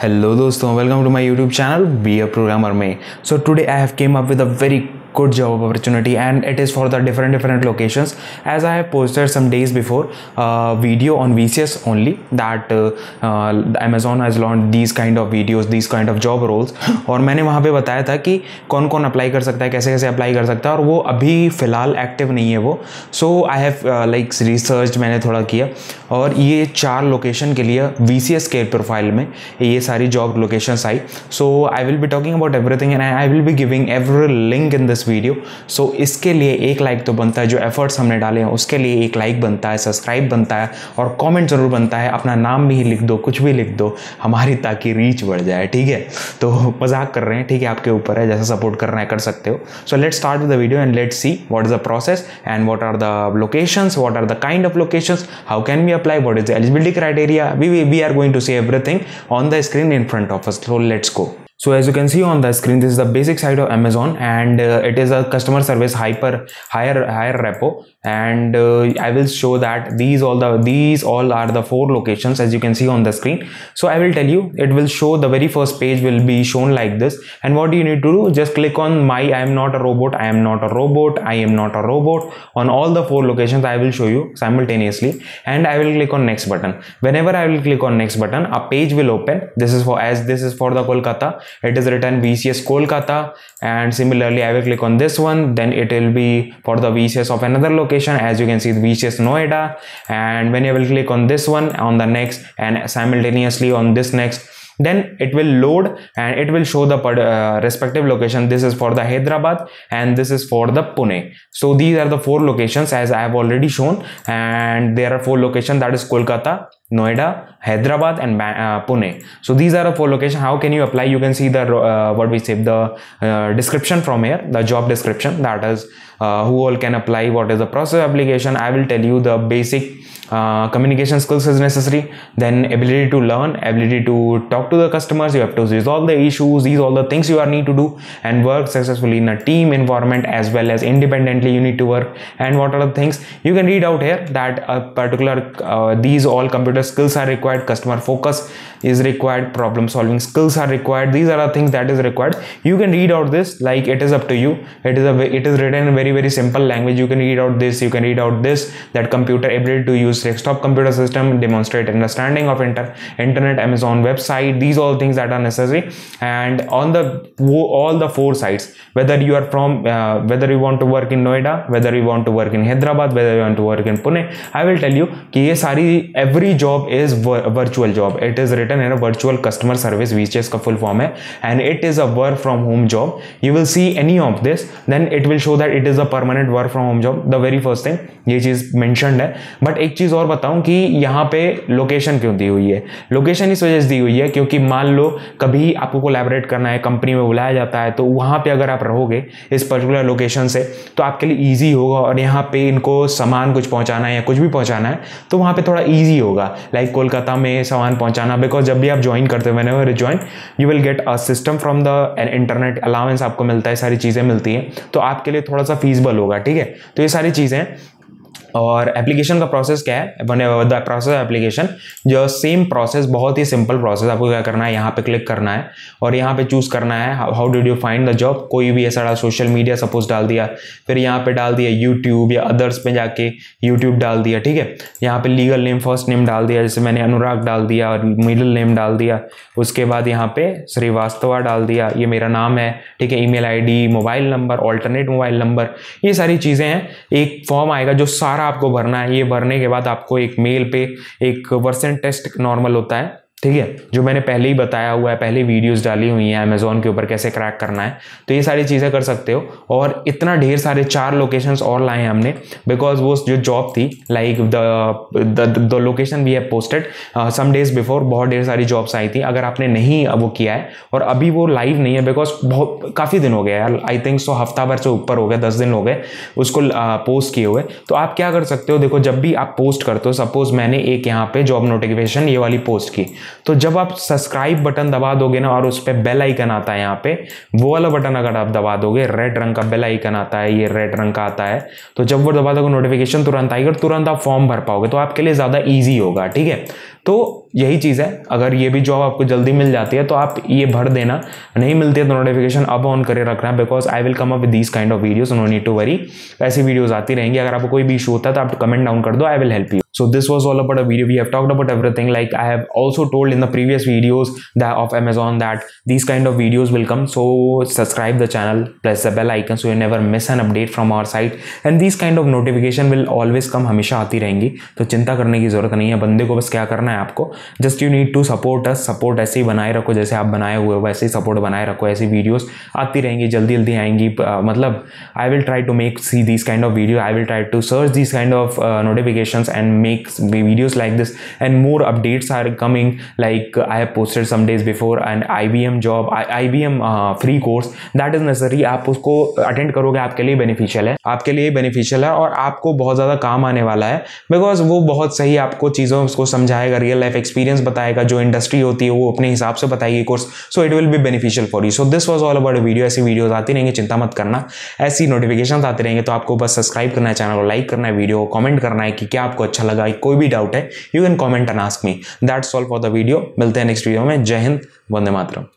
Hello दोस्तों, welcome to my YouTube channel Be a Programmer में. So today I have came up with a very good job opportunity and it is for the different locations. As I have posted some days before video on VCS only that Amazon has launched these kind of videos, these kind of job roles. और मैंने वहाँ पे बताया था कि कौन कौन apply कर सकता है, कैसे कैसे अप्लाई कर सकता है, और वो अभी फ़िलहाल एक्टिव नहीं है वो. सो आई हैव लाइक रिसर्च मैंने थोड़ा किया और ये 4 लोकेशन के लिए VCS के प्रोफाइल में ये सारी जॉब लोकेशंस आई. So I will be talking about everything and I will be giving every link in this video. सो इसके लिए एक लाइक तो बनता है, जो एफर्ट्स हमने डाले हैं उसके लिए एक लाइक बनता है, सब्सक्राइब बनता है और कमेंट जरूर बनता है. अपना नाम भी लिख दो, कुछ भी लिख दो हमारी, ताकि रीच बढ़ जाए. ठीक है, तो मजाक कर रहे हैं, ठीक है, आपके ऊपर है, जैसा सपोर्ट करना है कर सकते हो. So let's start with the video and let's see what is the process and what are the locations, what are the kind of locations, how can we apply, what is the eligibility criteria. we are going to see everything on the screen in front of us. So let's go. So as you can see on the screen, this is the basic site of Amazon and it is a customer service hire repo, and I will show that these all are the 4 locations as you can see on the screen. So I will tell you, it will show the very first page will be shown like this, and what do you need to do, just click on my I am not a robot, I am not a robot, I am not a robot. On all the 4 locations I will show you simultaneously, and I will click on next button. Whenever I will click on next button, a page will open. This is for the Kolkata. It is written VCS Kolkata, and similarly I will click on this one, then it will be for the VCS of another location. As you can see, VCS Noida, and when you will click on this one, on the next, and simultaneously on this next, then it will load and it will show the respective location. This is for the Hyderabad and this is for the Pune. So these are the 4 locations as I have already shown, and there are 4 locations, that is Kolkata, Noida, Hyderabad and Pune. So these are the 4 locations. How can you apply? You can see the what we say, the description from here, the job description, that is who all can apply, what is the process of application. I will tell you the basic communication skills is necessary, then ability to learn, ability to talk to the customers, you have to resolve the issues, these all the things you are need to do, and work successfully in a team environment as well as independently you need to work. And what are the things you can read out here, that a particular these all computer skills are required, customer focus is required, problem solving skills are required, these are the things that is required. You can read out this, like it is up to you. It is written in very simple language. You can read out this, you can read out this, that computer ability to use desktop computer system, demonstrate understanding of internet, Amazon website, these all things that are necessary. And on all the 4 sites, whether you are from whether you want to work in Noida, whether you want to work in Hyderabad, whether you want to work in Pune, I will tell you कि ये सारी every job is virtual job. It is written in a virtual customer service, VCS का full form है, and it is a work from home job. You will see any of this, then it will show that it is a permanent work from home job. The very first thing ये चीज mentioned है. But एक चीज और बताऊं कि यहाँ पे लोकेशन क्यों दी हुई है. लोकेशन इस वजह से दी हुई है क्योंकि मान लो कभी आपको कोलैबोरेट करना है, कंपनी में बुलाया जाता है, तो वहाँ पे अगर आप रहोगे इस पर्टिकुलर लोकेशन से तो आपके लिए ईजी होगा, और यहाँ पे इनको सामान कुछ पहुँचाना है या कुछ भी पहुँचाना है तो वहाँ पे थोड़ा ईजी होगा. लाइक कोलकाता में सामान पहुँचाना, बिकॉज जब भी आप ज्वाइन करते हो, whenever you join you will get a system from the internet allowance आपको मिलता है, सारी चीज़ें मिलती हैं, तो आपके लिए थोड़ा सा फीसिबल होगा. ठीक है, तो ये सारी चीज़ें. और एप्लीकेशन का प्रोसेस क्या है, द प्रोसेस एप्लीकेशन, जो सेम प्रोसेस, बहुत ही सिंपल प्रोसेस. आपको क्या करना है, यहाँ पे क्लिक करना है और यहाँ पे चूज करना है how did you find the job. कोई भी ऐसा सोशल मीडिया सपोज डाल दिया, फिर यहाँ पे डाल दिया यूट्यूब या अदर्स पे जाके यूट्यूब डाल दिया. ठीक है, यहाँ पे लीगल नेम, फर्स्ट नेम डाल दिया, जैसे मैंने अनुराग डाल दिया, और मिडिल नेम डाल दिया. उसके बाद यहाँ पे श्रीवास्तवा डाल दिया, ये मेरा नाम है. ठीक है, email ID, mobile number, alternate mobile number, ये सारी चीज़ें हैं. एक फॉर्म आएगा जो सारा आपको भरना है. ये भरने के बाद आपको एक मेल पे एक वर्सन टेस्ट नॉर्मल होता है, ठीक है, जो मैंने पहले ही बताया हुआ है, पहले वीडियोस डाली हुई हैं अमेजोन के ऊपर कैसे क्रैक करना है. तो ये सारी चीज़ें कर सकते हो. और इतना ढेर सारे 4 लोकेशंस और लाए हैं हमने, बिकॉज वो जो जॉब थी, like the location we have posted some days before, बहुत ढेर सारी जॉब्स आई थी. अगर आपने नहीं वो किया है और अभी वो लाइव नहीं है, बिकॉज बहुत काफ़ी दिन हो गया यार, आई थिंक सो हफ्ता भर से ऊपर हो गया, 10 दिन हो गए उसको पोस्ट किए हुए. तो आप क्या कर सकते हो, देखो जब भी आप पोस्ट करते हो, सपोज मैंने एक यहाँ पे जॉब नोटिफिकेशन ये वाली पोस्ट की, तो जब आप सब्सक्राइब बटन दबा दोगे ना, और उस पर बेल आइकन आता है, यहाँ पे वो वाला बटन अगर आप दबा दोगे, रेड रंग का बेल आइकन आता है, ये रेड रंग का आता है, तो जब वो दबा दोगे नोटिफिकेशन तुरंत आएगा, तुरंत आप फॉर्म भर पाओगे, तो आपके लिए ज़्यादा ईजी होगा. ठीक है, तो यही चीज़ है, अगर ये भी जॉब आपको जल्दी मिल जाती है तो आप ये भर देना, नहीं मिलती है तो नोटिफिकेशन अब ऑन करे रखना, because I will come up with these kind of videos, no need to worry, ऐसी वीडियोस आती रहेंगी। अगर आपको कोई भी इशू होता है तो आप कमेंट डाउन कर दो, I will help you. So this was all about a video. We have talked about everything. Like I have also told in the previous videos that of Amazon that these kind of videos will come. So subscribe the channel, press the bell icon so you never miss an update from our site. And these kind of notification will always come, हमेशा आती रहेंगी, तो चिंता करने की जरूरत नहीं है। बंदे को बस क्या करना है आपको, just you need to support us. Support ऐसे ही बनाए रखो जैसे आप बनाए हुए हो, वैसे ही सपोर्ट बनाए रखो। ऐसी वीडियोस आती रहेंगी, जल्दी जल्दी आएंगी। मतलब I will try to make see these kind of video. I will try to search these kind of notifications and make videos like this, and more updates are coming. Like I have posted some days before an IBM job, IBM free course that is necessary. आप उसको attend करोगे, आपके लिए beneficial है, आपके लिए beneficial है और आपको बहुत ज़्यादा काम आने वाला है, बिकॉज वो बहुत सही आपको चीज़ों उसको समझाएगा, रियल लाइफ एक्सपीरियंस बताएगा, जो इंडस्ट्री होती है वो अपने हिसाब से बताएगी course, so it will be beneficial for you. So this was all about video. ऐसी वीडियोज आती रहेंगी, चिंता मत करना, ऐसी नोटिफिकेशन आते रहेंगे, तो आपको बस सब्सक्राइब करना है, चैनल को लाइक करना है, वीडियो को कमेंट करना है कि क्या आपको अच्छा लगा। कोई भी डाउट है you can comment and ask me. That's all for the video. मिलते हैं नेक्स्ट वीडियो में। जय हिंद, वंदे मातरम।